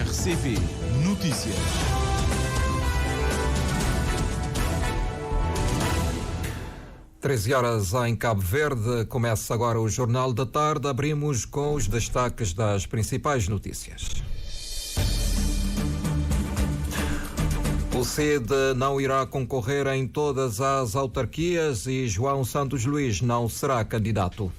RCP Notícias. Horas em Cabo Verde. Começa agora o Jornal da Tarde. Abrimos com os destaques das principais notícias. O CID não irá concorrer em todas as autarquias e João Santos Luís não será candidato.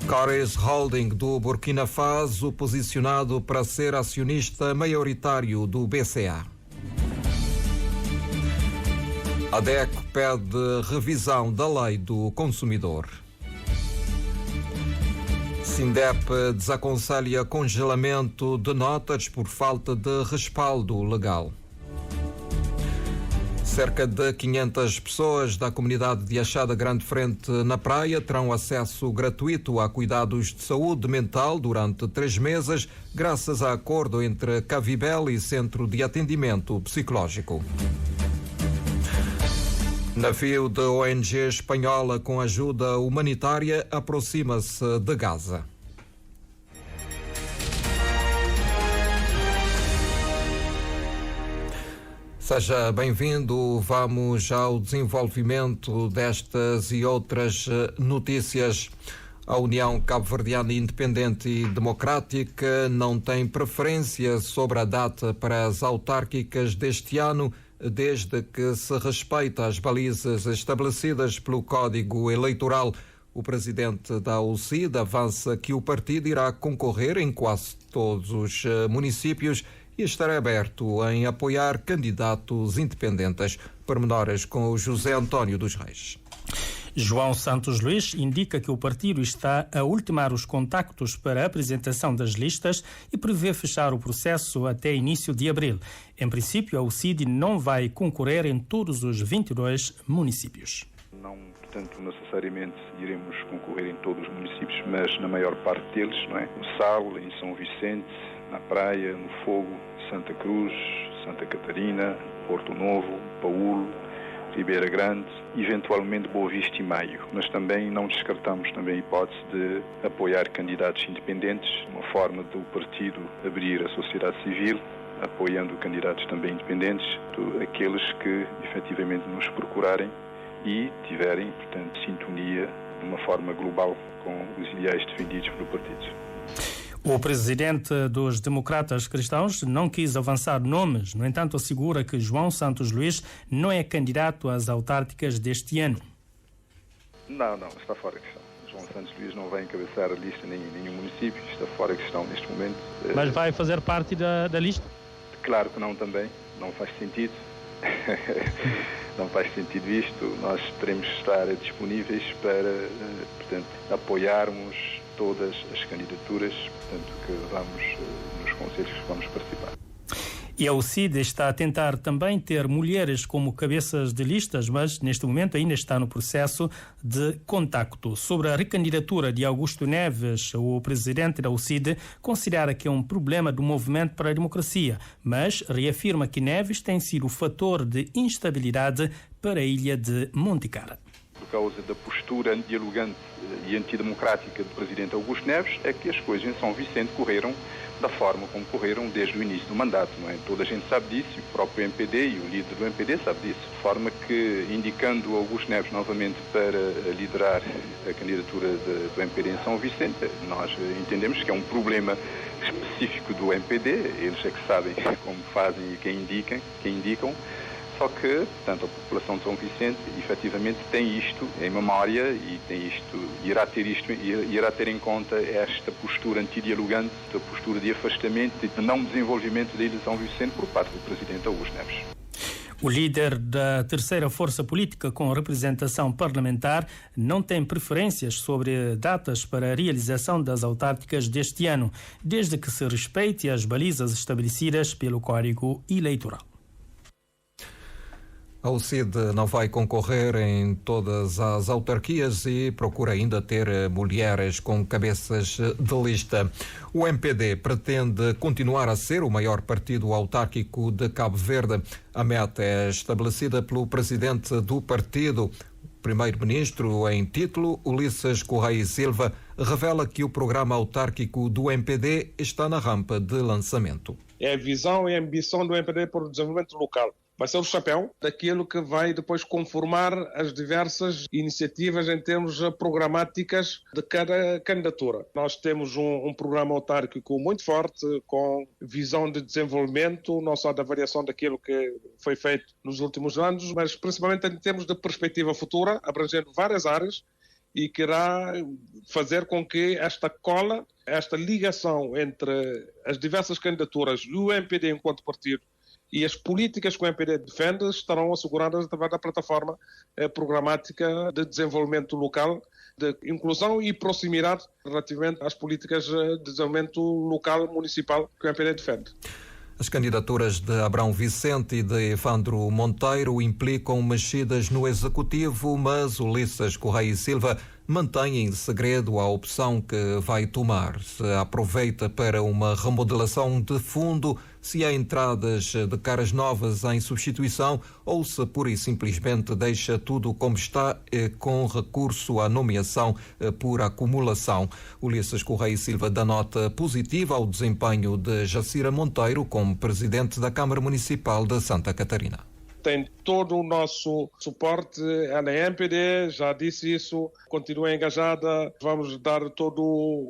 Coris Holding do Burkina Faso posicionado para ser acionista maioritário do BCA. A DECO pede revisão da lei do consumidor. Sindep desaconselha congelamento de notas por falta de respaldo legal. Cerca de 500 pessoas da comunidade de Achada Grande Frente na Praia terão acesso gratuito a cuidados de saúde mental durante 3 meses, graças a acordo entre Cavibel e Centro de Atendimento Psicológico. Navio de ONG espanhola com ajuda humanitária aproxima-se de Gaza. Seja bem-vindo. Vamos ao desenvolvimento destas e outras notícias. A União Cabo-Verdiana Independente e Democrática não tem preferência sobre a data para as autárquicas deste ano, desde que se respeita as balizas estabelecidas pelo Código Eleitoral. O presidente da UCID avança que o partido irá concorrer em quase todos os municípios e estará aberto em apoiar candidatos independentes. Pormenores com o José António dos Reis. João Santos Luís indica que o partido está a ultimar os contactos para a apresentação das listas e prevê fechar o processo até início de abril. Em princípio, a UCID não vai concorrer em todos os 22 municípios. Não, portanto, necessariamente iremos concorrer em todos os municípios, mas na maior parte deles, não é? No Sal, em São Vicente, na Praia, no Fogo, Santa Cruz, Santa Catarina, Porto Novo, Paulo, Ribeira Grande, eventualmente Boa Vista e Maio. Mas também não descartamos também a hipótese de apoiar candidatos independentes, uma forma do partido abrir a sociedade civil, apoiando candidatos também independentes, aqueles que efetivamente nos procurarem e tiverem, portanto, sintonia de uma forma global com os ideais defendidos pelo partido. O presidente dos Democratas Cristãos não quis avançar nomes, no entanto assegura que João Santos Luís não é candidato às autárquicas deste ano. Não, está fora de questão. João Santos Luís não vai encabeçar a lista em nenhum município, está fora de questão neste momento. Mas vai fazer parte da lista? Claro que não também, não faz sentido. Não faz sentido isto. Nós teremos de estar disponíveis para, portanto, apoiarmos todas as candidaturas, portanto, que vamos, nos conselhos que vamos participar. E a UCID está a tentar também ter mulheres como cabeças de listas, mas neste momento ainda está no processo de contacto. Sobre a recandidatura de Augusto Neves, o presidente da UCID considera que é um problema do Movimento para a Democracia, mas reafirma que Neves tem sido o fator de instabilidade para a ilha de Monticara. Por causa da postura antidialogante e antidemocrática do presidente Augusto Neves, é que as coisas em São Vicente correram da forma como correram desde o início do mandato, não é? Toda a gente sabe disso, o próprio MPD e o líder do MPD sabe disso. De forma que, indicando Augusto Neves novamente para liderar a candidatura do MPD em São Vicente, nós entendemos que é um problema específico do MPD, eles é que sabem como fazem e quem indicam. Só que, portanto, a população de São Vicente efetivamente tem isto em memória e irá ter em conta esta postura antidialogante, a postura de afastamento e de não desenvolvimento da ilha de São Vicente por parte do presidente Augusto Neves. O líder da terceira força política com representação parlamentar não tem preferências sobre datas para a realização das autárquicas deste ano, desde que se respeite as balizas estabelecidas pelo Código Eleitoral. A UCID não vai concorrer em todas as autarquias e procura ainda ter mulheres com cabeças de lista. O MPD pretende continuar a ser o maior partido autárquico de Cabo Verde. A meta é estabelecida pelo presidente do partido, Primeiro-Ministro em título, Ulisses Correia e Silva, revela que o programa autárquico do MPD está na rampa de lançamento. É a visão e a ambição do MPD para o desenvolvimento local. Vai ser o chapéu daquilo que vai depois conformar as diversas iniciativas em termos programáticas de cada candidatura. Nós temos um programa autárquico muito forte, com visão de desenvolvimento, não só da variação daquilo que foi feito nos últimos anos, mas principalmente em termos de perspectiva futura, abrangendo várias áreas, e que irá fazer com que esta cola, esta ligação entre as diversas candidaturas e o MPD enquanto partido e as políticas que o MPD defende estarão asseguradas através da plataforma programática de desenvolvimento local, de inclusão e proximidade relativamente às políticas de desenvolvimento local municipal que o MPD defende. As candidaturas de Abrão Vicente e de Evandro Monteiro implicam mexidas no Executivo, mas Ulisses Correia e Silva mantém em segredo a opção que vai tomar. Se aproveita para uma remodelação de fundo, se há entradas de caras novas em substituição ou se pura e simplesmente deixa tudo como está com recurso à nomeação por acumulação. Ulisses Correia e Silva dá nota positiva ao desempenho de Jacira Monteiro como presidente da Câmara Municipal de Santa Catarina. Tem todo o nosso suporte, ela é MPD, já disse isso, continua engajada, vamos dar todo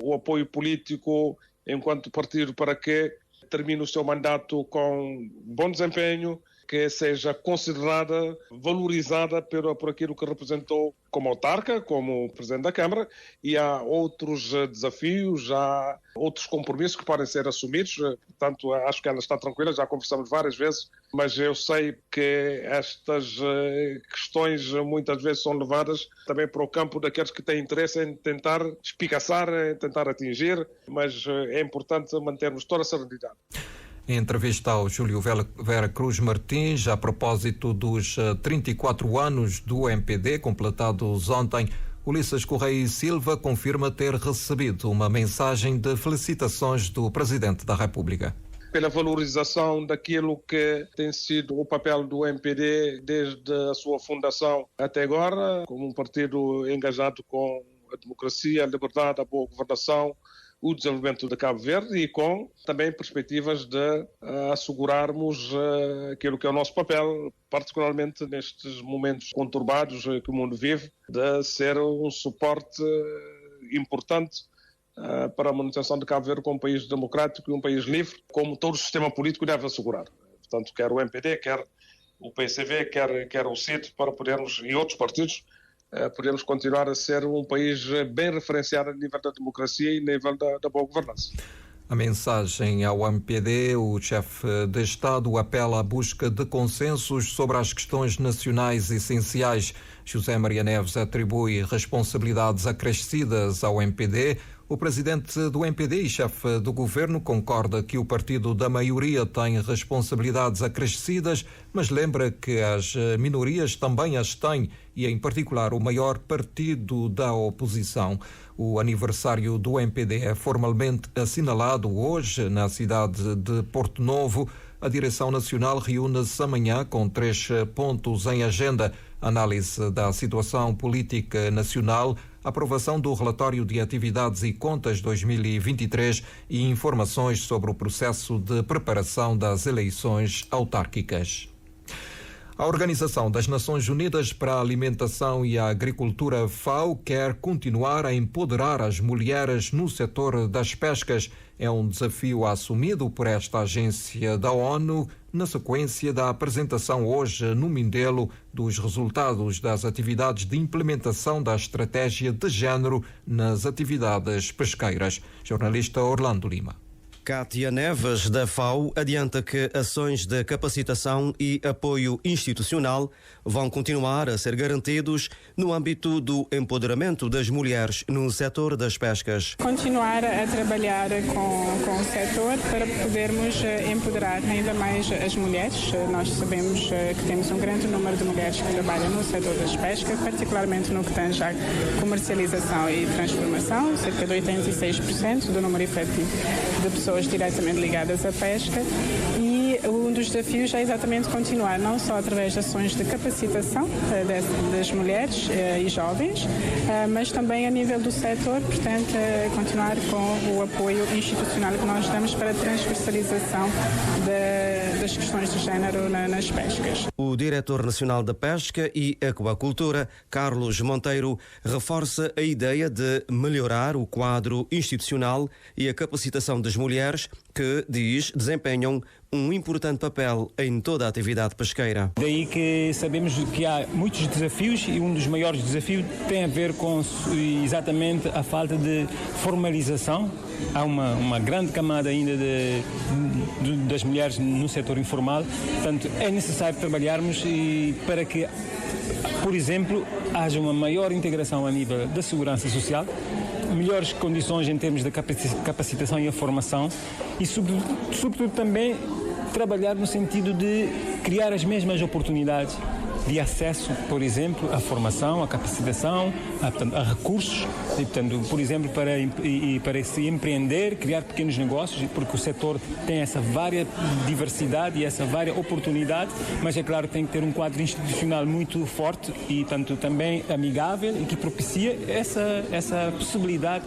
o apoio político enquanto partido para que termine o seu mandato com bom desempenho, que seja considerada, valorizada por aquilo que representou como autarca, como presidente da Câmara, e há outros desafios, há outros compromissos que podem ser assumidos, portanto acho que ela está tranquila, já conversamos várias vezes, mas eu sei que estas questões muitas vezes são levadas também para o campo daqueles que têm interesse em tentar espicaçar, em tentar atingir, mas é importante mantermos toda a serenidade. Em entrevista ao Júlio Vera Cruz Martins, a propósito dos 34 anos do MPD, completados ontem, Ulisses Correia e Silva confirma ter recebido uma mensagem de felicitações do Presidente da República. Pela valorização daquilo que tem sido o papel do MPD desde a sua fundação até agora, como um partido engajado com a democracia, a liberdade, a boa governação, o desenvolvimento de Cabo Verde e com também perspectivas de assegurarmos aquilo que é o nosso papel, particularmente nestes momentos conturbados que o mundo vive, de ser um suporte importante para a manutenção de Cabo Verde como um país democrático e um país livre, como todo o sistema político deve assegurar. Portanto, quer o MPD, quer o PCV, quer o CID, para podermos, e outros partidos, podemos continuar a ser um país bem referenciado a nível da democracia e a nível da boa governança. A mensagem ao MPD, o chefe de Estado apela à busca de consensos sobre as questões nacionais essenciais. José Maria Neves atribui responsabilidades acrescidas ao MPD. O presidente do MPD e chefe do governo concorda que o partido da maioria tem responsabilidades acrescidas, mas lembra que as minorias também as têm e, em particular, o maior partido da oposição. O aniversário do MPD é formalmente assinalado hoje na cidade de Porto Novo. A direção nacional reúne-se amanhã com 3 pontos em agenda: análise da situação política nacional, aprovação do relatório de atividades e contas 2023 e informações sobre o processo de preparação das eleições autárquicas. A Organização das Nações Unidas para a Alimentação e a Agricultura, FAO, quer continuar a empoderar as mulheres no setor das pescas. É um desafio assumido por esta agência da ONU na sequência da apresentação hoje no Mindelo dos resultados das atividades de implementação da estratégia de género nas atividades pesqueiras. Jornalista Orlando Lima. Cátia Neves, da FAO, adianta que ações de capacitação e apoio institucional vão continuar a ser garantidos no âmbito do empoderamento das mulheres no setor das pescas. Continuar a trabalhar com o setor para podermos empoderar ainda mais as mulheres. Nós sabemos que temos um grande número de mulheres que trabalham no setor das pescas, particularmente no que tange à comercialização e transformação, cerca de 86% do número efetivo de pessoas diretamente ligadas à pesca, e E um dos desafios é exatamente continuar, não só através de ações de capacitação das mulheres e jovens, mas também a nível do setor, portanto, continuar com o apoio institucional que nós damos para a transversalização das questões de género nas pescas. O diretor nacional da Pesca e Aquacultura, Carlos Monteiro, reforça a ideia de melhorar o quadro institucional e a capacitação das mulheres que, diz, desempenham um importante papel em toda a atividade pesqueira. Daí que sabemos que há muitos desafios e um dos maiores desafios tem a ver com exatamente a falta de formalização. Há uma grande camada ainda das mulheres no setor informal, portanto é necessário trabalharmos para que, por exemplo, haja uma maior integração a nível da segurança social, melhores condições em termos de capacitação e a formação e, sobretudo também, trabalhar no sentido de criar as mesmas oportunidades de acesso, por exemplo, à formação, à capacitação, a recursos, e, portanto, por exemplo, para se empreender, criar pequenos negócios, porque o setor tem essa vária diversidade e essa vária oportunidade, mas é claro que tem que ter um quadro institucional muito forte e, tanto também amigável e que propicia essa possibilidade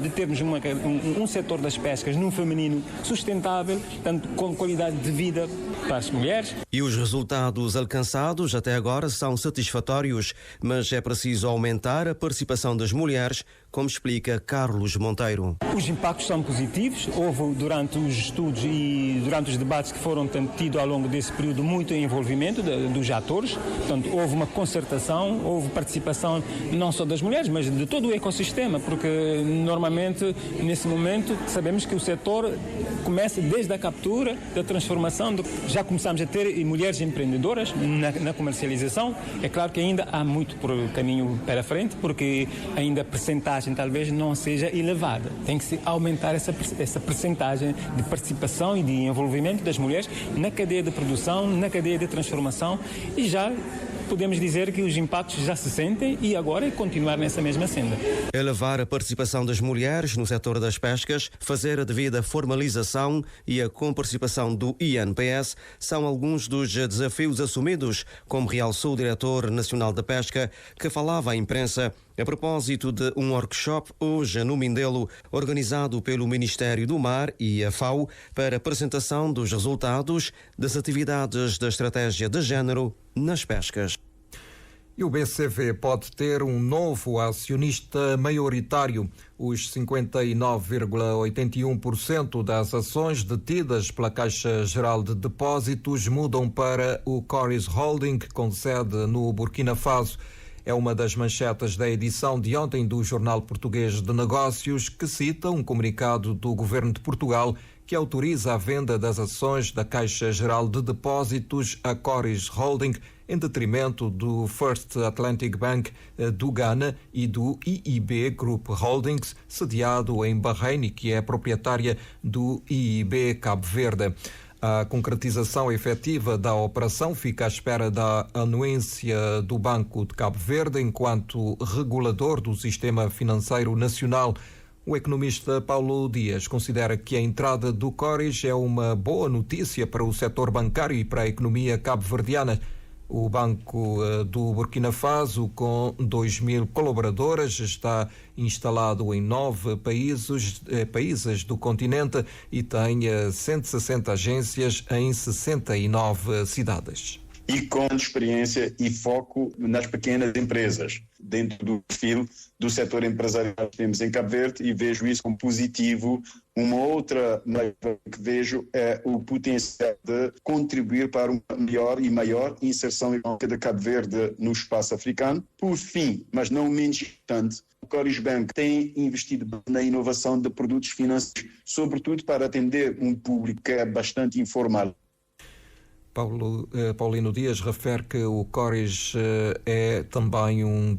de termos um setor das pescas num feminino sustentável, tanto com qualidade de vida para as mulheres. E os resultados alcançados até agora são satisfatórios, mas é preciso aumentar a participação das mulheres, como explica Carlos Monteiro. Os impactos são positivos. Houve, durante os estudos e durante os debates que foram tidos ao longo desse período, muito envolvimento dos atores. Portanto, houve uma concertação, houve participação não só das mulheres, mas de todo o ecossistema, porque normalmente, nesse momento, sabemos que o setor começa desde a captura, da transformação, já começamos a ter mulheres empreendedoras na comercialização. É claro que ainda há muito caminho para frente, porque ainda a percentagem talvez não seja elevada. Tem que se aumentar essa percentagem de participação e de envolvimento das mulheres na cadeia de produção, na cadeia de transformação, e já podemos dizer que os impactos já se sentem e agora é continuar nessa mesma senda. Elevar a participação das mulheres no setor das pescas, fazer a devida formalização e a comparticipação do INPS são alguns dos desafios assumidos, como realçou o diretor nacional da Pesca, que falava à imprensa a propósito de um workshop hoje no Mindelo, organizado pelo Ministério do Mar e a FAO, para apresentação dos resultados das atividades da estratégia de género nas pescas. E o BCV pode ter um novo acionista maioritário. Os 59,81% das ações detidas pela Caixa Geral de Depósitos mudam para o Coris Holding, com sede no Burkina Faso. É uma das manchetes da edição de ontem do Jornal Português de Negócios, que cita um comunicado do Governo de Portugal que autoriza a venda das ações da Caixa Geral de Depósitos a Coris Holding, em detrimento do First Atlantic Bank do Ghana e do IIB Group Holdings, sediado em Bahrein, que é proprietária do IIB Cabo Verde. A concretização efetiva da operação fica à espera da anuência do Banco de Cabo Verde enquanto regulador do sistema financeiro nacional. O economista Paulo Dias considera que a entrada do Coris é uma boa notícia para o setor bancário e para a economia cabo-verdiana. O Banco do Burkina Faso, com 2.000 colaboradoras, está instalado em 9 países do continente e tem 160 agências em 69 cidades. E com experiência e foco nas pequenas empresas, dentro do perfil do setor empresarial que temos em Cabo Verde, e vejo isso como positivo. Uma outra maneira que vejo é o potencial de contribuir para uma melhor e maior inserção económica de Cabo Verde no espaço africano. Por fim, mas não menos importante, o Coris Bank tem investido na inovação de produtos financeiros, sobretudo para atender um público que é bastante informal. Paulino Dias refere que o Coris é também um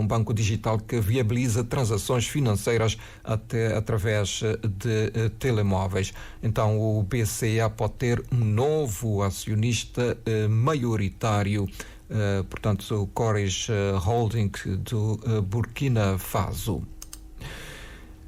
banco digital que viabiliza transações financeiras até através de telemóveis. Então o BCA pode ter um novo acionista maioritário, portanto o Coris Holding do Burkina Faso.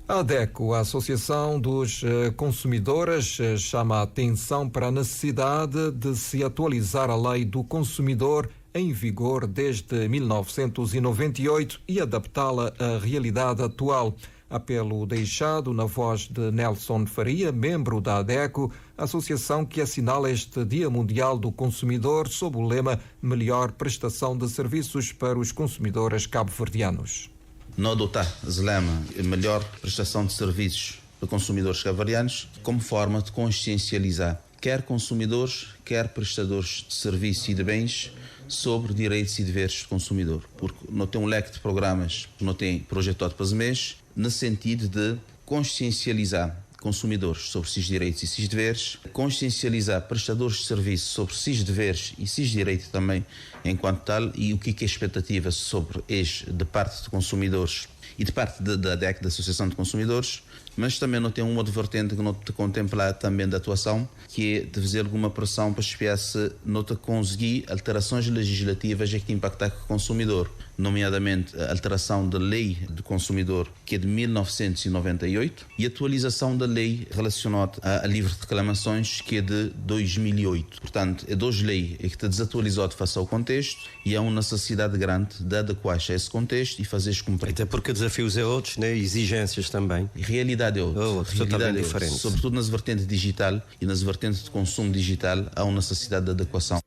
A ADECO, a Associação dos Consumidores, chama a atenção para a necessidade de se atualizar a lei do consumidor em vigor desde 1998 e adaptá-la à realidade atual. Apelo deixado na voz de Nelson Faria, membro da ADECO, associação que assinala este Dia Mundial do Consumidor sob o lema Melhor Prestação de Serviços para os Consumidores Cabo-Verdianos. Não adotar o lema Melhor Prestação de Serviços para consumidores cabo-verdianos como forma de consciencializar quer consumidores, quer prestadores de serviços e de bens sobre direitos e deveres do consumidor. Porque não tem um leque de programas, não tem projetado para os meses, no sentido de consciencializar consumidores sobre esses direitos e esses deveres, consciencializar prestadores de serviços sobre esses deveres e esses direitos também enquanto tal, e o que é a expectativa sobre eles de parte de consumidores e de parte da ADEC, da Associação de Consumidores, mas também não tem uma outra vertente que não te contempla também da atuação, que é de fazer alguma pressão para espiar se não te conseguir alterações legislativas que impactam o consumidor, nomeadamente a alteração da lei do consumidor, que é de 1998, e a atualização da lei relacionada a livre de reclamações, que é de 2008. Portanto, é duas leis que está desatualizado face ao contexto e há uma necessidade grande de adequar-se a esse contexto e fazer-se cumprir. Até porque desafios é outros, né? Exigências também. E realidade é outra. Totalmente diferente. Sobretudo nas vertentes digital e nas vertentes de consumo digital, há uma necessidade de adequação.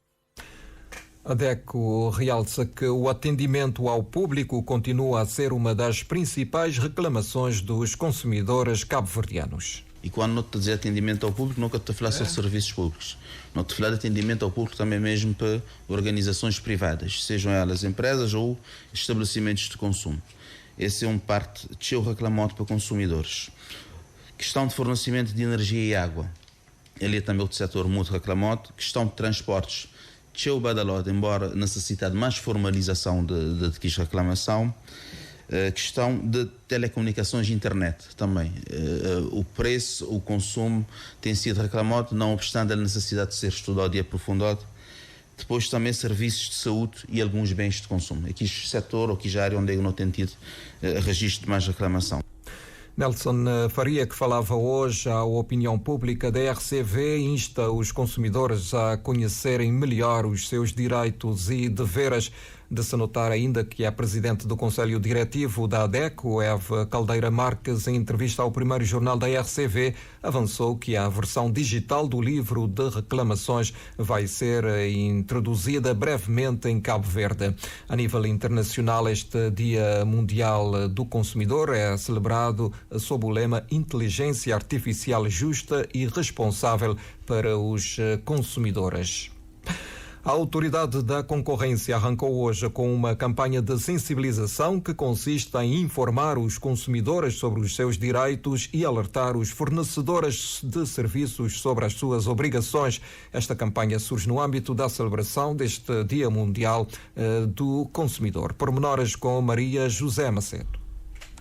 A ADECO realça que o atendimento ao público continua a ser uma das principais reclamações dos consumidores cabo-verdianos. E quando não te dizer atendimento ao público, nunca te falar só de serviços públicos. Não te falar de atendimento ao público também mesmo para organizações privadas, sejam elas empresas ou estabelecimentos de consumo. Esse é um parte de seu reclamado para consumidores. Questão de fornecimento de energia e água. Ele é também outro setor muito reclamado. Questão de transportes. Seu badalado, embora necessite de mais formalização de reclamação. Questão de telecomunicações e internet também. O preço, o consumo tem sido reclamado, não obstante a necessidade de ser estudado e aprofundado. Depois também serviços de saúde e alguns bens de consumo. Aqui este setor ou aqui já área onde eu não tenho tido registro de mais reclamação. Nelson Faria, que falava hoje à opinião pública da RCV, insta os consumidores a conhecerem melhor os seus direitos e deveres. De se notar ainda que a presidente do Conselho Diretivo da ADECO, Eva Caldeira Marques, em entrevista ao primeiro jornal da RCV, avançou que a versão digital do livro de reclamações vai ser introduzida brevemente em Cabo Verde. A nível internacional, este Dia Mundial do Consumidor é celebrado sob o lema Inteligência Artificial Justa e Responsável para os Consumidores. A Autoridade da Concorrência arrancou hoje com uma campanha de sensibilização que consiste em informar os consumidores sobre os seus direitos e alertar os fornecedores de serviços sobre as suas obrigações. Esta campanha surge no âmbito da celebração deste Dia Mundial do Consumidor. Pormenores com Maria José Macedo.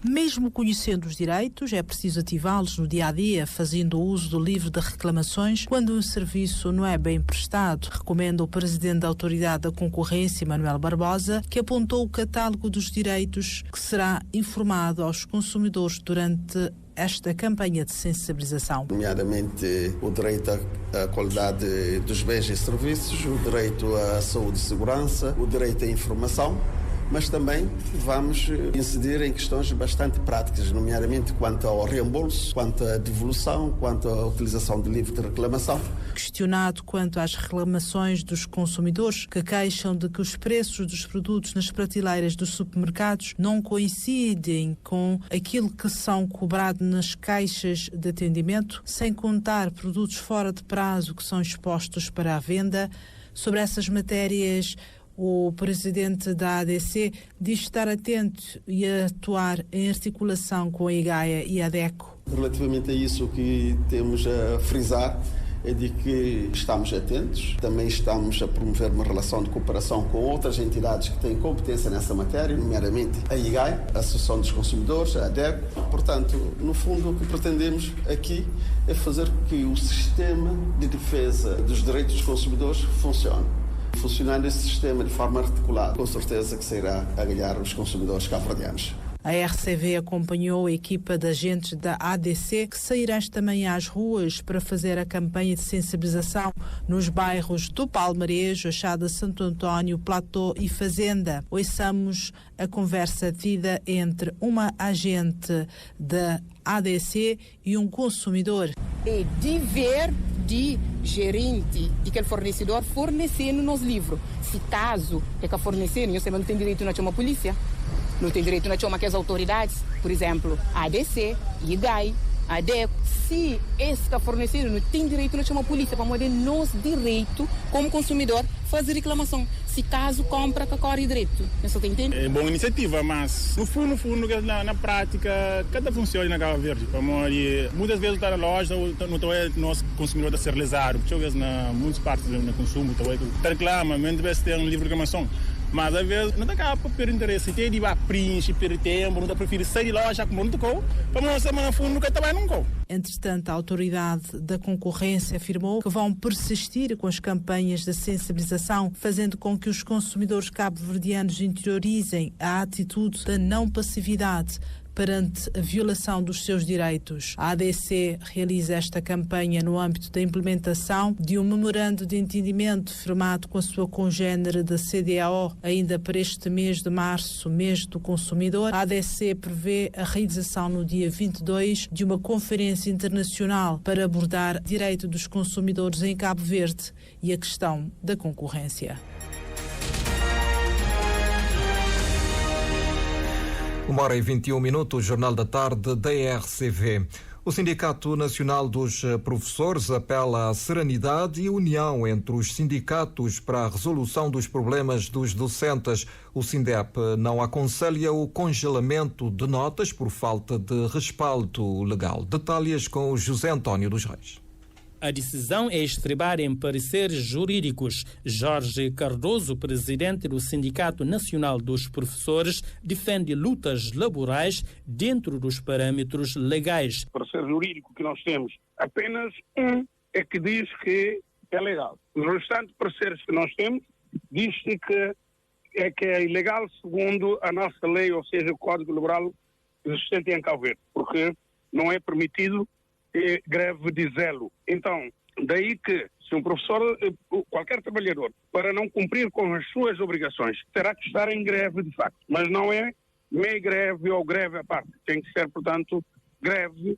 Mesmo conhecendo os direitos, é preciso ativá-los no dia-a-dia, fazendo uso do livro de reclamações quando um serviço não é bem prestado, recomenda o presidente da Autoridade da Concorrência, Manuel Barbosa, que apontou o catálogo dos direitos que será informado aos consumidores durante esta campanha de sensibilização. Nomeadamente o direito à qualidade dos bens e serviços, o direito à saúde e segurança, o direito à informação, mas também vamos incidir em questões bastante práticas, nomeadamente quanto ao reembolso, quanto à devolução, quanto à utilização de livro de reclamação. Questionado quanto às reclamações dos consumidores que queixam de que os preços dos produtos nas prateleiras dos supermercados não coincidem com aquilo que são cobrados nas caixas de atendimento, sem contar produtos fora de prazo que são expostos para a venda, sobre essas matérias, o presidente da ADC diz estar atento e a atuar em articulação com a IGAIA e a ADECO. Relativamente a isso, o que temos a frisar é de que estamos atentos, também estamos a promover uma relação de cooperação com outras entidades que têm competência nessa matéria, nomeadamente a IGAIA, a Associação dos Consumidores, a ADECO. Portanto, no fundo, o que pretendemos aqui é fazer com que o sistema de defesa dos direitos dos consumidores funcione. Funcionando esse sistema de forma articulada, com certeza que sairá a ganhar os consumidores cabo-verdianos. A RCV acompanhou a equipa de agentes da ADC, que sairá esta manhã às ruas para fazer a campanha de sensibilização nos bairros do Palmares, Achada, Santo António, Platô e Fazenda. Ouçamos a conversa tida entre uma agente da ADC e um consumidor. É dever de gerente e aquele fornecedor fornecendo nos livros. Se caso é que fornecer, você não tem direito a chamar a polícia, não tem direito a chamar as autoridades, por exemplo, a ADC, IGAI, a ADECO. Se esse que fornecer não tem direito a chamar a polícia, para poder nos direito, como consumidor, fazer reclamação. Se caso compra, que corre direito. Você tem entendido? É boa iniciativa, mas no fundo, na prática, cada funciona na Cabo Verde. Muitas vezes está na loja, não é nosso consumidor a ser lesado. Muitas vezes, em muitas partes do consumo, está reclama, mesmo que ter um livre reclamação. Mas às vezes não dá para ter interesse, tem de ir a preencher, perder tempo, não dá prefere sair de loja como não tocou, para uma semana fundo nunca também não tocou. Entretanto, a autoridade da concorrência afirmou que vão persistir com as campanhas de sensibilização, fazendo com que os consumidores cabo-verdianos interiorizem a atitude da não passividade perante a violação dos seus direitos. A ADC realiza esta campanha no âmbito da implementação de um memorando de entendimento firmado com a sua congénere da CDAO ainda para este mês de março, mês do consumidor. A ADC prevê a realização no dia 22 de uma conferência internacional para abordar direito dos consumidores em Cabo Verde e a questão da concorrência. 1h21, o Jornal da Tarde da RCV. O Sindicato Nacional dos Professores apela à serenidade e união entre os sindicatos para a resolução dos problemas dos docentes. O SINDEP não aconselha o congelamento de notas por falta de respaldo legal. Detalhes com o José António dos Reis. A decisão é estribar em pareceres jurídicos. Jorge Cardoso, presidente do Sindicato Nacional dos Professores, defende lutas laborais dentro dos parâmetros legais. O parecer jurídico que nós temos, apenas um é que diz que é legal. Os restantes pareceres que nós temos diz-se que é ilegal segundo a nossa lei, ou seja, o Código Laboral existente em Cabo Verde, porque não é permitido greve de zelo. Então, daí que se um professor, qualquer trabalhador, para não cumprir com as suas obrigações, terá que estar em greve de facto. Mas não é meia greve ou greve à parte. Tem que ser, portanto, greve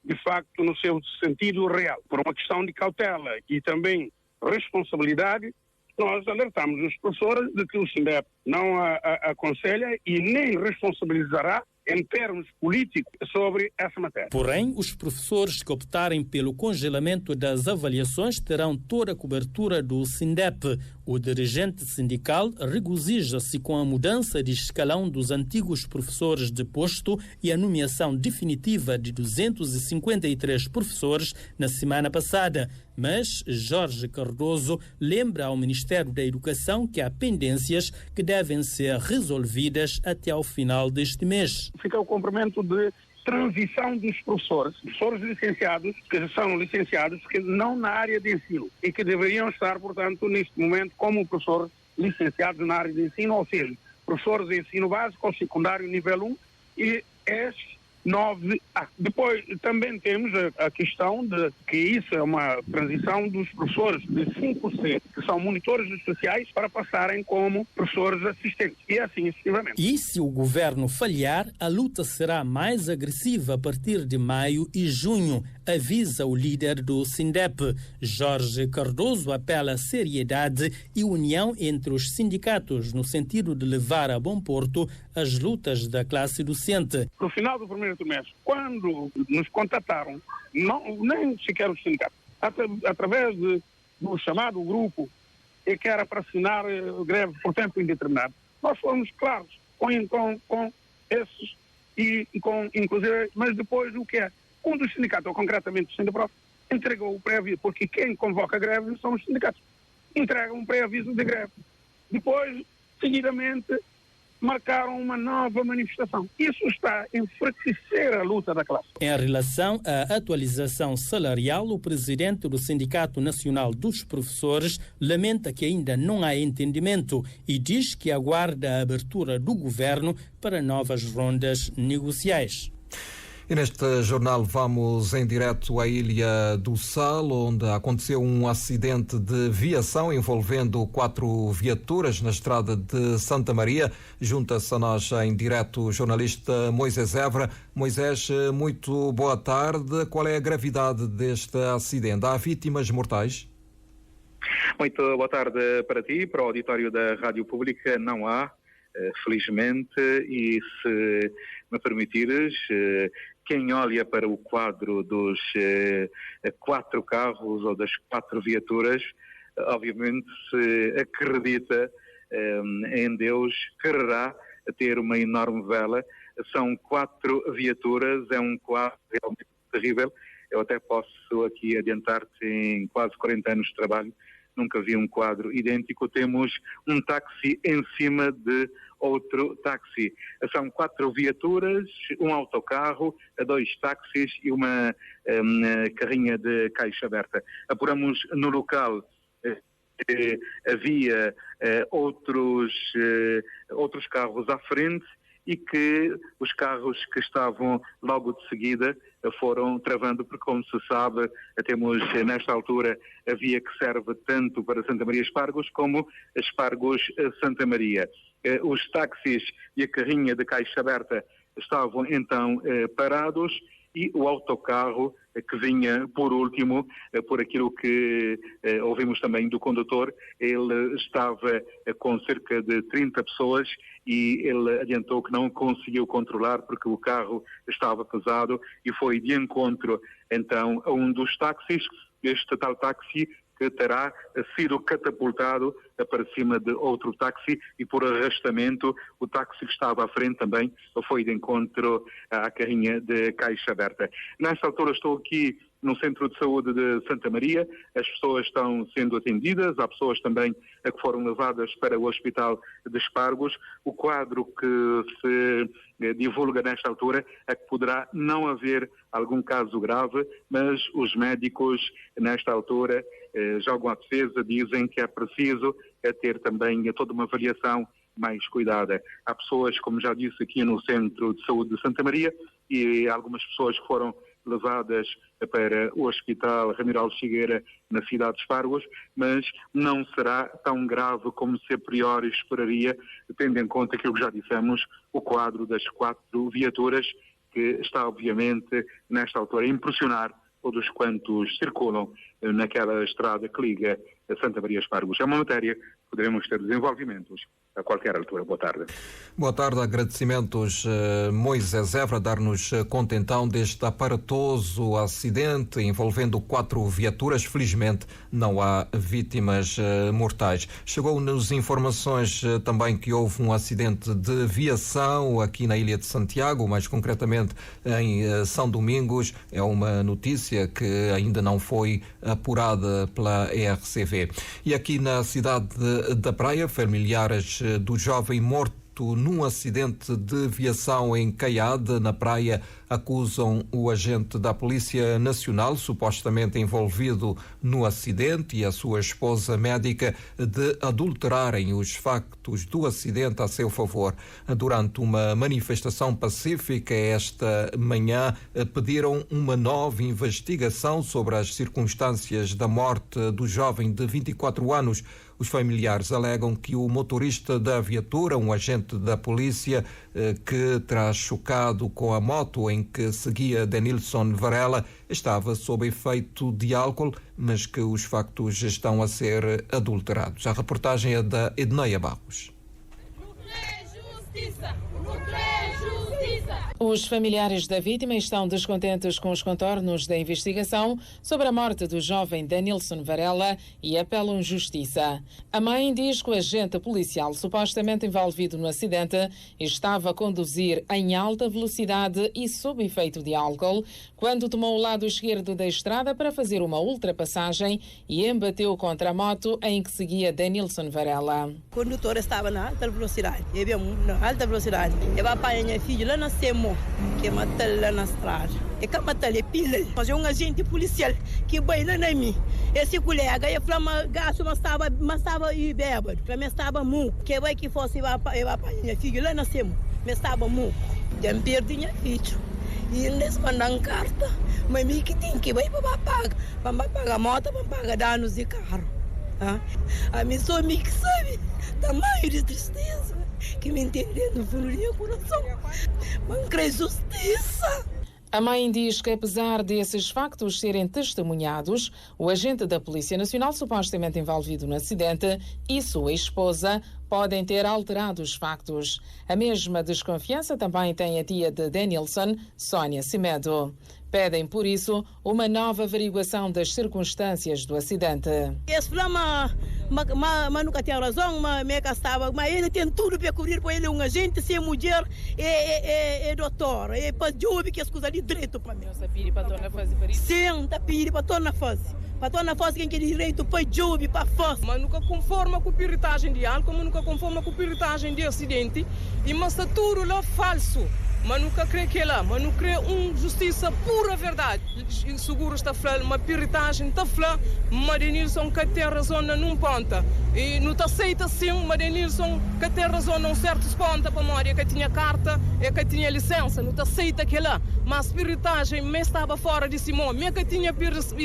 de facto no seu sentido real. Por uma questão de cautela e também responsabilidade, nós alertamos os professores de que o SINDEP não aconselha e nem responsabilizará em termos políticos sobre essa matéria. Porém, os professores que optarem pelo congelamento das avaliações terão toda a cobertura do SINDEP. O dirigente sindical regozija-se com a mudança de escalão dos antigos professores de posto e a nomeação definitiva de 253 professores na semana passada. Mas Jorge Cardoso lembra ao Ministério da Educação que há pendências que devem ser resolvidas até ao final deste mês. Fica o cumprimento de transição dos professores licenciados, que são licenciados que não na área de ensino e que deveriam estar, portanto, neste momento como professores licenciados na área de ensino, ou seja, professores de ensino básico ou secundário nível 1 e S9A. Depois também temos a questão de que isso é uma transição dos professores de 5C, que são monitores especiais, para passarem como professores assistentes e assim sucessivamente. E se o governo falhar, a luta será mais agressiva a partir de maio e junho, avisa o líder do SINDEP. Jorge Cardoso apela à seriedade e união entre os sindicatos no sentido de levar a bom porto as lutas da classe docente. No final do primeiro trimestre, quando nos contataram, nem sequer os sindicatos, através do chamado grupo que era para assinar greve por tempo indeterminado, nós fomos claros com esses e com inclusive, mas depois o que é? Um dos sindicatos, ou concretamente o Sindiprof, entregou o pré-aviso, porque quem convoca a greve são os sindicatos. Entregam um pré-aviso de greve. Depois, seguidamente, marcaram uma nova manifestação. Isso está a enfraquecer a luta da classe. Em relação à atualização salarial, o presidente do Sindicato Nacional dos Professores lamenta que ainda não há entendimento e diz que aguarda a abertura do governo para novas rondas negociais. E neste jornal vamos em direto à Ilha do Sal, onde aconteceu um acidente de viação envolvendo 4 viaturas na estrada de Santa Maria. Junta-se a nós em direto o jornalista Moisés Évora. Moisés, muito boa tarde. Qual é a gravidade deste acidente? Há vítimas mortais? Muito boa tarde para ti, para o auditório da Rádio Pública. Não há, felizmente, e se me permitires, quem olha para o quadro dos 4 carros ou das 4 viaturas, obviamente se acredita em Deus, quererá ter uma enorme vela. São 4 viaturas, é um quadro realmente terrível. Eu até posso aqui adiantar-te, em quase 40 anos de trabalho, nunca vi um quadro idêntico. Temos um táxi em cima de outro táxi. São 4 viaturas, um autocarro, 2 táxis e uma carrinha de caixa aberta. Apuramos no local que havia outros carros à frente e que os carros que estavam logo de seguida foram travando, porque, como se sabe, temos nesta altura a via que serve tanto para Santa Maria Espargos como Espargos Santa Maria. Os táxis e a carrinha de caixa aberta estavam então parados e o autocarro que vinha por último, por aquilo que ouvimos também do condutor, ele estava com cerca de 30 pessoas e ele adiantou que não conseguiu controlar porque o carro estava pesado e foi de encontro então a um dos táxis, este tal táxi que terá sido catapultado para cima de outro táxi e por arrastamento o táxi que estava à frente também foi de encontro à carrinha de caixa aberta. Nesta altura estou aqui no Centro de Saúde de Santa Maria, as pessoas estão sendo atendidas, há pessoas também que foram levadas para o Hospital de Espargos. O quadro que se divulga nesta altura é que poderá não haver algum caso grave, mas os médicos nesta altura jogam a defesa, dizem que é preciso ter também toda uma avaliação mais cuidada. Há pessoas, como já disse aqui no Centro de Saúde de Santa Maria, e algumas pessoas que foram levadas para o Hospital Ramiro Alves Figueira na cidade de Espargos, mas não será tão grave como se a priori esperaria, tendo em conta aquilo que já dissemos, o quadro das 4 viaturas, que está obviamente nesta altura a impressionar todos quantos circulam naquela estrada que liga a Santa Maria Espargos. É uma matéria que poderemos ter desenvolvimentos a qualquer altura. Boa tarde. Boa tarde, agradecimentos Moisés Évora, dar-nos conta então deste aparatoso acidente envolvendo 4 viaturas. Felizmente não há vítimas mortais. Chegou-nos informações também que houve um acidente de viação aqui na Ilha de Santiago, mais concretamente em São Domingos. É uma notícia que ainda não foi apurada pela ERCV. E aqui na cidade da Praia, familiares do jovem morto num acidente de viação em Caiade, na Praia, acusam o agente da Polícia Nacional, supostamente envolvido no acidente, e a sua esposa médica de adulterarem os factos do acidente a seu favor. Durante uma manifestação pacífica esta manhã, pediram uma nova investigação sobre as circunstâncias da morte do jovem de 24 anos. Os familiares alegam que o motorista da viatura, um agente da polícia que terá chocado com a moto em que seguia Denilson Varela, estava sob efeito de álcool, mas que os factos estão a ser adulterados. A reportagem é da Edneia Barros. Os familiares da vítima estão descontentes com os contornos da investigação sobre a morte do jovem Denilson Varela e apelam justiça. A mãe diz que o agente policial supostamente envolvido no acidente estava a conduzir em alta velocidade e sob efeito de álcool quando tomou o lado esquerdo da estrada para fazer uma ultrapassagem e embateu contra a moto em que seguia Denilson Varela. O condutor estava na alta velocidade. Na alta velocidade. Eu apanhei minha filha lá na Semo, que matou lá na estrada. E que matou ele pila. Mas um agente policial que vai lá na mim. Esse colega, eu falei, gasto, mas estava bêbado. Para mim estava muito. Que vai que fosse, eu apanhei minha filha lá na Semo. Mas estava muito. Eu perdi minha filha. E eles mandam carta. Mas me que tem que vai para pagar. Para pagar moto, para pagar danos de carro. A mim só me que sabe. Tamanho de tristeza. Que me entendeu no fundo do meu coração. Mas creio justiça. A mãe diz que, apesar desses factos serem testemunhados, o agente da Polícia Nacional supostamente envolvido no acidente e sua esposa podem ter alterado os factos. A mesma desconfiança também tem a tia de Denilson, Sónia Semedo. Pedem, por isso, uma nova averiguação das circunstâncias do acidente. Esse problema, mas nunca tem razão, mas ele tem tudo para cobrir, porque ele é um agente, se é mulher, é doutor, é para job que as coisas de direito para mim. Você pede para tornar fazer para isso? Sim, está pedindo para tornar fazer. Para tornar fazer quem quer direito para job, para fazer. Mas nunca conforma com a piritagem de álcool, como nunca conforma com a piritagem de acidente, e mas está tudo lá falso. Mas nunca crê que é lá, mas não crê justiça pura verdade. E seguro está falando, uma piritagem está falando, mas Denilson que tem razão num ponto. E não está aceita sim, mas Denilson que tem razão num certo ponto, para Maria que tinha carta e que tinha licença, não está aceita que é lá. Mas a piritagem me estava fora de Simão, me que tinha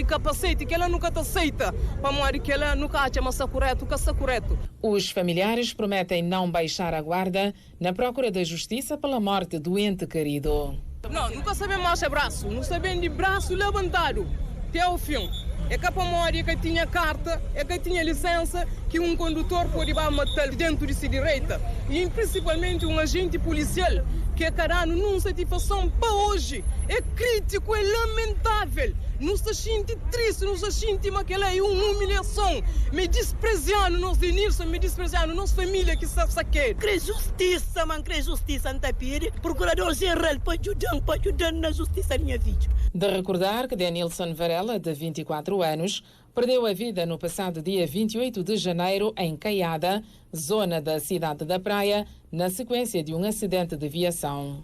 capacete, que ela nunca está aceita, para Maria que ela nunca acha, mas está correto, que está correto. Os familiares prometem não baixar a guarda na procura da justiça pela morte do ente querido. Não, nunca sabemos mais de braço, não sabemos de braço levantado até o fim. É que a memória que tinha carta, é que tinha licença, que um condutor pode matar dentro de si direita. E principalmente um agente policial, que é carano, não satisfação para hoje. É crítico, é lamentável. Não se sente triste, não se sente aquela é uma humilhação. Me desprezando nos Denilson, me desprezando nossa família que se quer. Crê justiça, man, crê justiça, não está pedindo. Procurador-geral para ajudar na justiça minha vítima. De recordar que Denilson Varela, de 24 anos, perdeu a vida no passado dia 28 de janeiro em Caiada, zona da cidade da Praia, na sequência de um acidente de viação.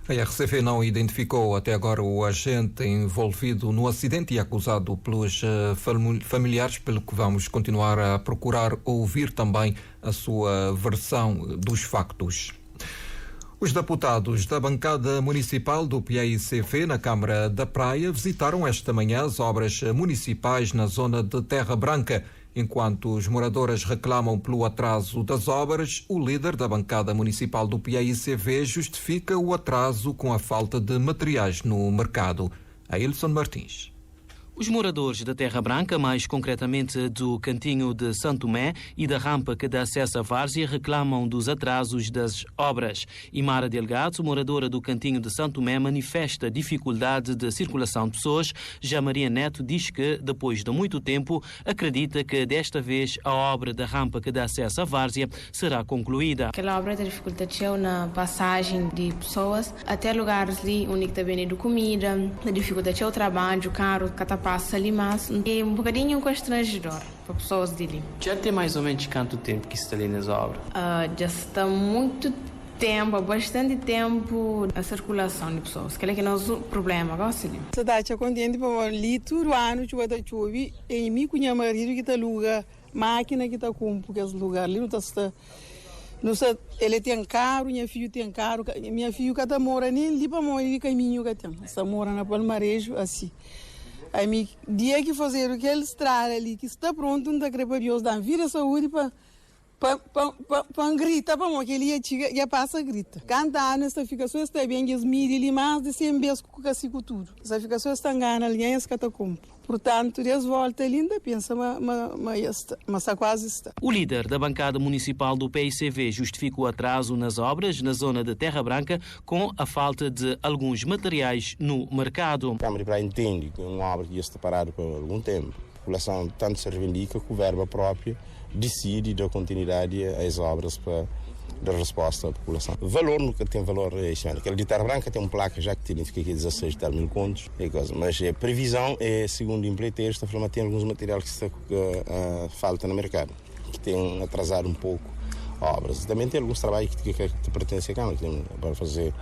A RCV não identificou até agora o agente envolvido no acidente e acusado pelos familiares, pelo que vamos continuar a procurar ouvir também a sua versão dos factos. Os deputados da bancada municipal do PAICV na Câmara da Praia visitaram esta manhã as obras municipais na zona de Terra Branca. Enquanto os moradores reclamam pelo atraso das obras, o líder da bancada municipal do PAICV justifica o atraso com a falta de materiais no mercado. Ailson Martins. Os moradores da Terra Branca, mais concretamente do Cantinho de Santo Tomé e da rampa que dá acesso à várzea, reclamam dos atrasos das obras. Imara Delgado, moradora do Cantinho de Santo Tomé, manifesta dificuldade de circulação de pessoas. Já Maria Neto diz que, depois de muito tempo, acredita que desta vez a obra da rampa que dá acesso à várzea será concluída. Aquela obra tem dificuldade na passagem de pessoas até lugares ali onde está vendendo comida, a dificuldade o trabalho, o carro, catapulta. Passa ali, mas é um bocadinho constrangedor para pessoas de ali. Já tem mais ou menos quanto tempo que está ali nas obras? Já está muito tempo, há bastante tempo a circulação de pessoas. Que é não é o problema, gosta de. A cidade é contente para ali todo ano chove e me conhece marido que está lugar máquina que está com porque esse lugar ali não está. Ele tem carro, minha filha tem carro, minha filha que está morando ali para morar caminho que tem, está morando na Palmarejo assim. Aí, dia que fazer aquela estrada ali, que está pronto, não está creio para Deus, dar vida saúde para Pan grita, vamos que ele já passa grita. Canta nesta ficação está bem as mídias mais de 100 vezes com o tudo. Essa ficação está ganhando ali em catacombo. Portanto, eles voltam ainda pensa mas quase está. O líder da bancada municipal do PICV justifica o atraso nas obras na zona de Terra Branca com a falta de alguns materiais no mercado. A Câmara de Praia entende que é uma obra que ia estar parada por algum tempo. A população tanto se reivindica que o verba próprio decide dar continuidade às obras para dar resposta à população. O valor nunca tem valor estimado. Aquele de Terra Branca tem uma placa já que significa que é 16 mil contos, mas a previsão é, segundo o empreiteiro, está falando tem alguns materiais que está falta no mercado, que tem atrasado um pouco obras. Também tem alguns trabalhos que pertencem à Câmara, que tem para fazer,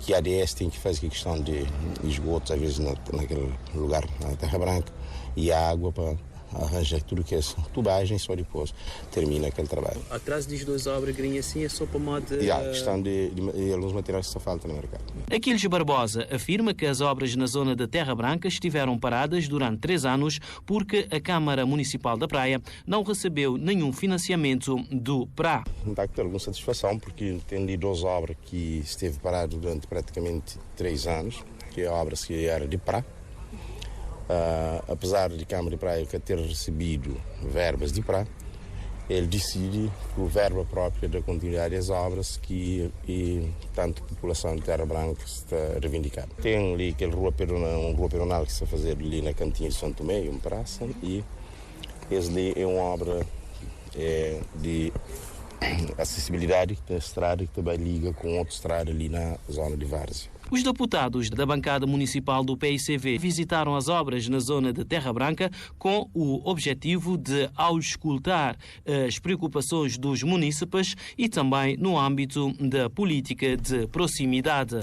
que a ADS tem que fazer a questão de esgotos, às vezes naquele lugar, na Terra Branca, e a água para arranjar tudo que é tubagem, só depois termina aquele trabalho. Atrás das duas obras grinhas assim é só para modo de... a questão de alguns materiais que só faltam no mercado. Aquiles Barbosa afirma que as obras na zona da Terra Branca estiveram paradas durante 3 anos porque a Câmara Municipal da Praia não recebeu nenhum financiamento do PRA. Dá com alguma satisfação porque tem de 2 obras que esteve parado durante praticamente 3 anos, que é obras que eram de PRA. Apesar de Câmara de Praia ter recebido verbas de PRA, ele decide que o verba próprio da continuidade às obras que tanto a população de Terra Branca está reivindicando. Tem ali aquele rua peronal que se está a fazer ali na cantinha de São Tomé, uma praça, e esse ali é uma obra de acessibilidade da estrada que também liga com outra estrada ali na zona de Várzea. Os deputados da bancada municipal do PICV visitaram as obras na zona de Terra Branca com o objetivo de auscultar as preocupações dos munícipes e também no âmbito da política de proximidade.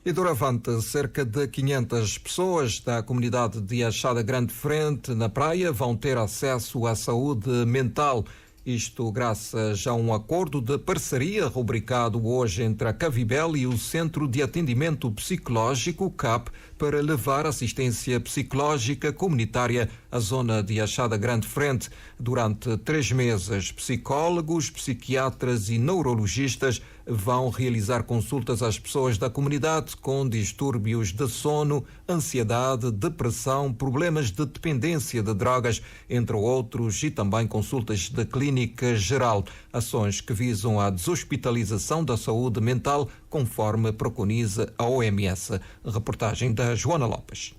E doravante, cerca de 500 pessoas da comunidade de Achada Grande Frente, na Praia, vão ter acesso à saúde mental. Isto graças a um acordo de parceria rubricado hoje entre a Cavibel e o Centro de Atendimento Psicológico, CAP, para levar assistência psicológica comunitária à zona de Achada Grande Frente. Durante 3 meses, psicólogos, psiquiatras e neurologistas vão realizar consultas às pessoas da comunidade com distúrbios de sono, ansiedade, depressão, problemas de dependência de drogas, entre outros, e também consultas de clínica geral. Ações que visam a deshospitalização da saúde mental, conforme preconiza a OMS. Reportagem da Joana Lopes.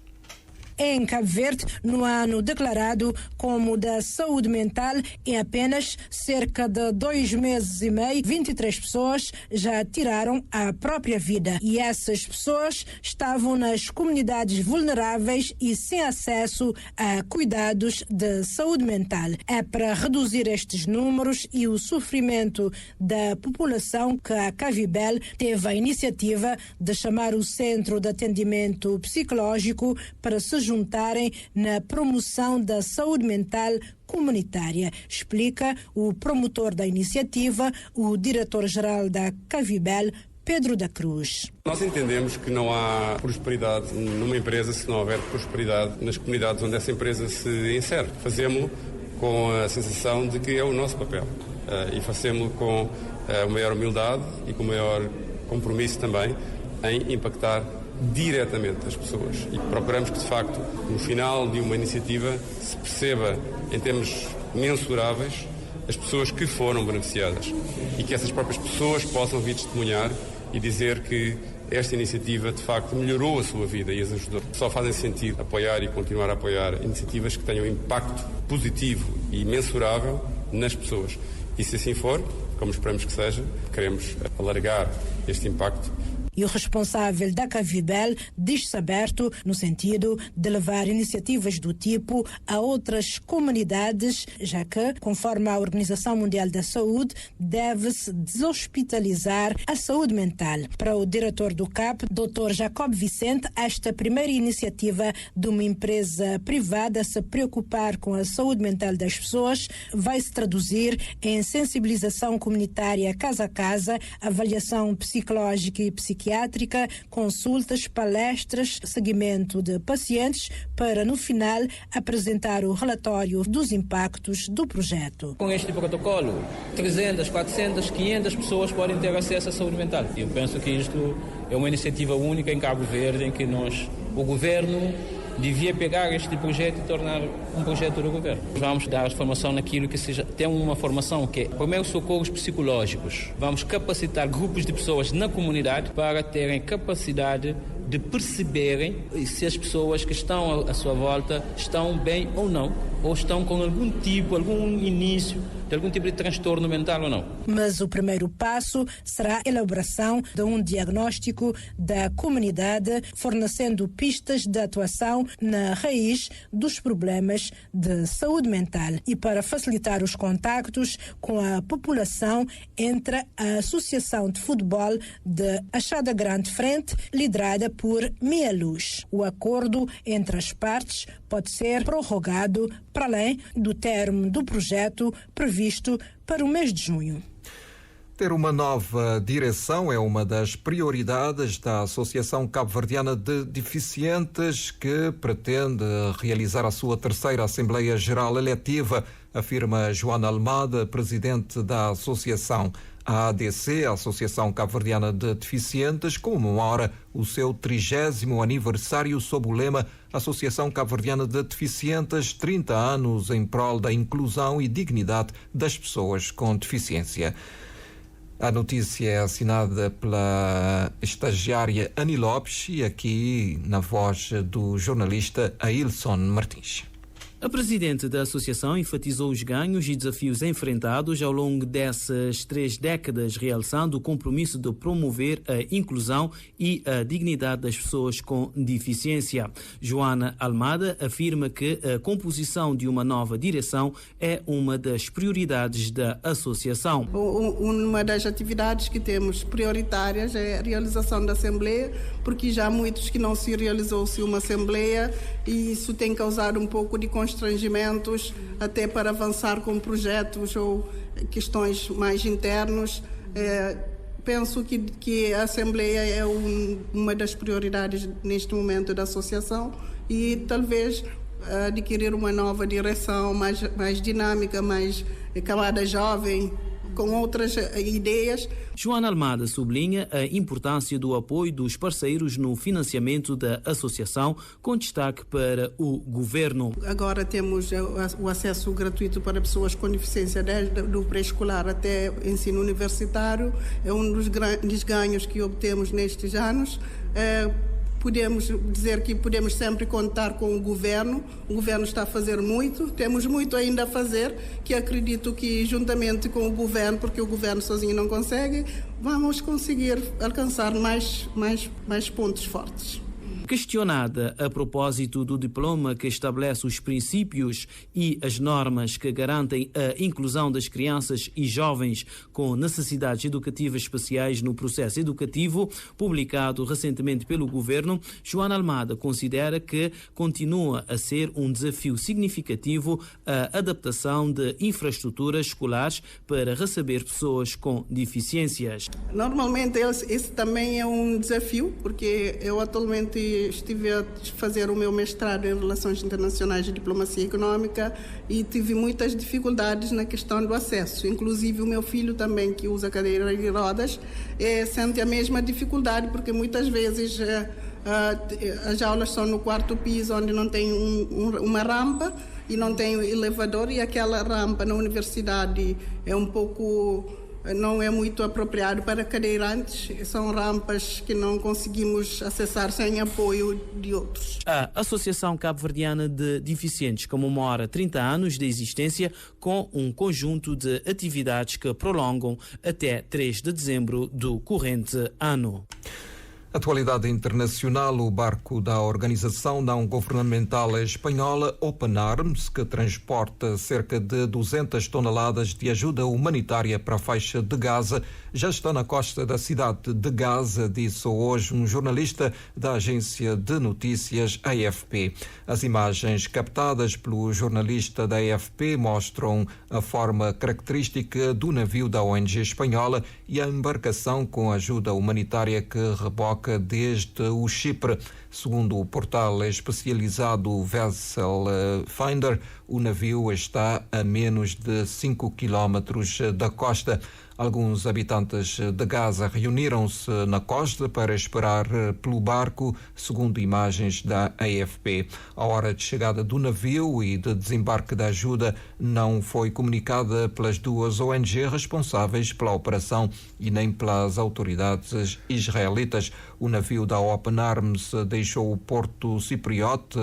Em Cabo Verde, no ano declarado como da saúde mental, em apenas cerca de 2 meses e meio, 23 pessoas já tiraram a própria vida. E essas pessoas estavam nas comunidades vulneráveis e sem acesso a cuidados de saúde mental. É para reduzir estes números e o sofrimento da população que a Cavibel teve a iniciativa de chamar o Centro de Atendimento Psicológico para se juntarem na promoção da saúde mental comunitária, explica o promotor da iniciativa, o diretor-geral da Cavibel, Pedro da Cruz. Nós entendemos que não há prosperidade numa empresa se não houver prosperidade nas comunidades onde essa empresa se insere. Fazemos-lo com a sensação de que é o nosso papel e fazemos-lo com a maior humildade e com o maior compromisso também em impactar diretamente as pessoas. E procuramos que, de facto, no final de uma iniciativa se perceba, em termos mensuráveis, as pessoas que foram beneficiadas e que essas próprias pessoas possam vir testemunhar e dizer que esta iniciativa, de facto, melhorou a sua vida e as ajudou. Só fazem sentido apoiar e continuar a apoiar iniciativas que tenham impacto positivo e mensurável nas pessoas. E se assim for, como esperamos que seja, queremos alargar este impacto. E o responsável da Cavibel diz-se aberto no sentido de levar iniciativas do tipo a outras comunidades, já que, conforme a Organização Mundial da Saúde, deve-se deshospitalizar a saúde mental. Para o diretor do CAP, Dr. Jacob Vicente, esta primeira iniciativa de uma empresa privada a se preocupar com a saúde mental das pessoas vai se traduzir em sensibilização comunitária casa a casa, avaliação psicológica e psiquiátrica psiquiátrica, consultas, palestras, seguimento de pacientes, para no final apresentar o relatório dos impactos do projeto. Com este protocolo, 300, 400, 500 pessoas podem ter acesso à saúde mental. Eu penso que isto é uma iniciativa única em Cabo Verde, em que o governo devia pegar este projeto e tornar um projeto do governo. Vamos dar formação naquilo que seja, tem uma formação que é primeiros socorros psicológicos. Vamos capacitar grupos de pessoas na comunidade para terem capacidade de perceberem se as pessoas que estão à sua volta estão bem ou não, ou estão com algum início de algum tipo de transtorno mental ou não. Mas o primeiro passo será a elaboração de um diagnóstico da comunidade, fornecendo pistas de atuação na raiz dos problemas de saúde mental. E para facilitar os contactos com a população, entra a Associação de Futebol de Achada Grande Frente, liderada por Mia Luz. O acordo entre as partes pode ser prorrogado para além do termo do projeto previsto para o mês de junho. Ter uma nova direção é uma das prioridades da Associação Cabo-Verdiana de Deficientes, que pretende realizar a sua terceira Assembleia Geral Eletiva, afirma Joana Almada, presidente da Associação. A ADC, a Associação Cabo-Verdiana de Deficientes, comemora o seu 30º aniversário sob o lema Associação Cabo-Verdiana de Deficientes, 30 anos em prol da inclusão e dignidade das pessoas com deficiência. A notícia é assinada pela estagiária Ani Lopes e aqui na voz do jornalista Ailson Martins. A presidente da associação enfatizou os ganhos e desafios enfrentados ao longo dessas 3 décadas, realçando o compromisso de promover a inclusão e a dignidade das pessoas com deficiência. Joana Almada afirma que a composição de uma nova direção é uma das prioridades da associação. Uma das atividades que temos prioritárias é a realização da Assembleia, porque já há muitos que não se realizou-se uma Assembleia e isso tem causado um pouco de constrangimentos até para avançar com projetos ou questões mais internos. Penso que a Assembleia é uma das prioridades neste momento da associação e talvez adquirir uma nova direção mais dinâmica, mais camada jovem, com outras ideias. Joana Almada sublinha a importância do apoio dos parceiros no financiamento da associação, com destaque para o governo. Agora temos o acesso gratuito para pessoas com deficiência, desde do pré-escolar até ensino universitário. É um dos grandes ganhos que obtemos nestes anos. Podemos dizer que podemos sempre contar com o governo está a fazer muito, temos muito ainda a fazer, que acredito que juntamente com o governo, porque o governo sozinho não consegue, vamos conseguir alcançar mais pontos fortes. Questionada a propósito do diploma que estabelece os princípios e as normas que garantem a inclusão das crianças e jovens com necessidades educativas especiais no processo educativo, publicado recentemente pelo governo, Joana Almada considera que continua a ser um desafio significativo a adaptação de infraestruturas escolares para receber pessoas com deficiências. Normalmente esse também é um desafio, porque eu atualmente estive a fazer o meu mestrado em Relações Internacionais e Diplomacia Econômica e tive muitas dificuldades na questão do acesso. Inclusive o meu filho também, que usa cadeira de rodas, sente a mesma dificuldade, porque muitas vezes as aulas são no 4º piso, onde não tem uma rampa e não tem elevador, e aquela rampa na universidade não é muito apropriado para cadeirantes, são rampas que não conseguimos acessar sem apoio de outros. A Associação Cabo-Verdiana de Deficientes comemora 30 anos de existência com um conjunto de atividades que prolongam até 3 de dezembro do corrente ano. Atualidade internacional, o barco da organização não governamental espanhola Open Arms, que transporta cerca de 200 toneladas de ajuda humanitária para a faixa de Gaza, já está na costa da cidade de Gaza, disse hoje um jornalista da agência de notícias AFP. As imagens captadas pelo jornalista da AFP mostram a forma característica do navio da ONG espanhola e a embarcação com ajuda humanitária que reboca desde o Chipre. Segundo o portal especializado Vessel Finder, o navio está a menos de 5 quilómetros da costa. Alguns habitantes de Gaza reuniram-se na costa para esperar pelo barco, segundo imagens da AFP. A hora de chegada do navio e de desembarque da ajuda não foi comunicada pelas duas ONG responsáveis pela operação e nem pelas autoridades israelitas. O navio da Open Arms deixou o porto cipriote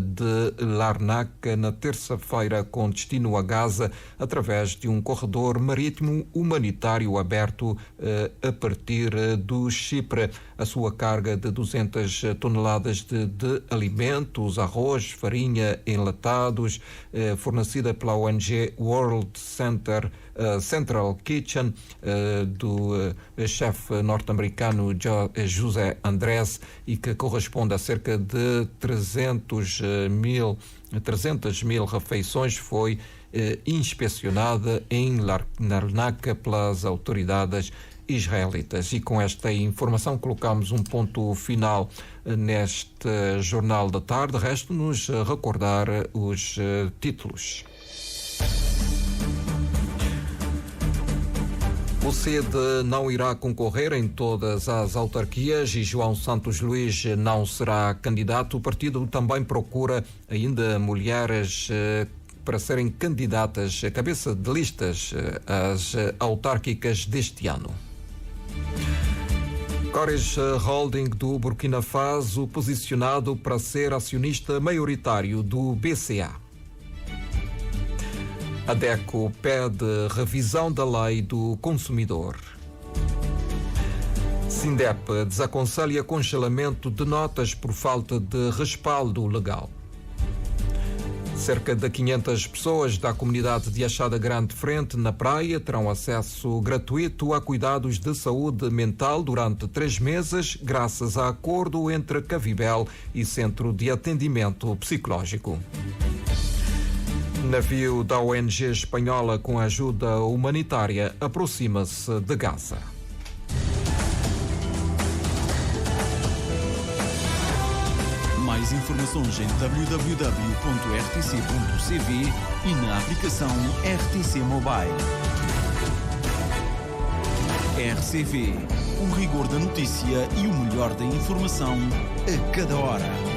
de Larnaca na terça-feira com destino a Gaza através de um corredor marítimo humanitário aberto a partir do Chipre. A sua carga de 200 toneladas de alimentos, arroz, farinha, enlatados, fornecida pela ONG World Central Kitchen, do chefe norte-americano José Andrés, e que corresponde a cerca de 300 mil refeições, foi inspecionada em Larnaca pelas autoridades israelitas. E com esta informação colocamos um ponto final neste Jornal da Tarde. Resta-nos recordar os títulos. O CED não irá concorrer em todas as autarquias e João Santos Luís não será candidato. O partido também procura ainda mulheres para serem candidatas a cabeça de listas às autárquicas deste ano. Cores Holding do Burkina Faso posicionado para ser acionista maioritário do BCA. A DECO pede revisão da lei do consumidor. Sindep desaconselha congelamento de notas por falta de respaldo legal. Cerca de 500 pessoas da comunidade de Achada Grande Frente, na Praia, terão acesso gratuito a cuidados de saúde mental durante 3 meses, graças a acordo entre Cavibel e Centro de Atendimento Psicológico. Navio da ONG espanhola com ajuda humanitária aproxima-se de Gaza. Mais informações em www.rtc.cv e na aplicação RTC Mobile. RCV, o rigor da notícia e o melhor da informação a cada hora.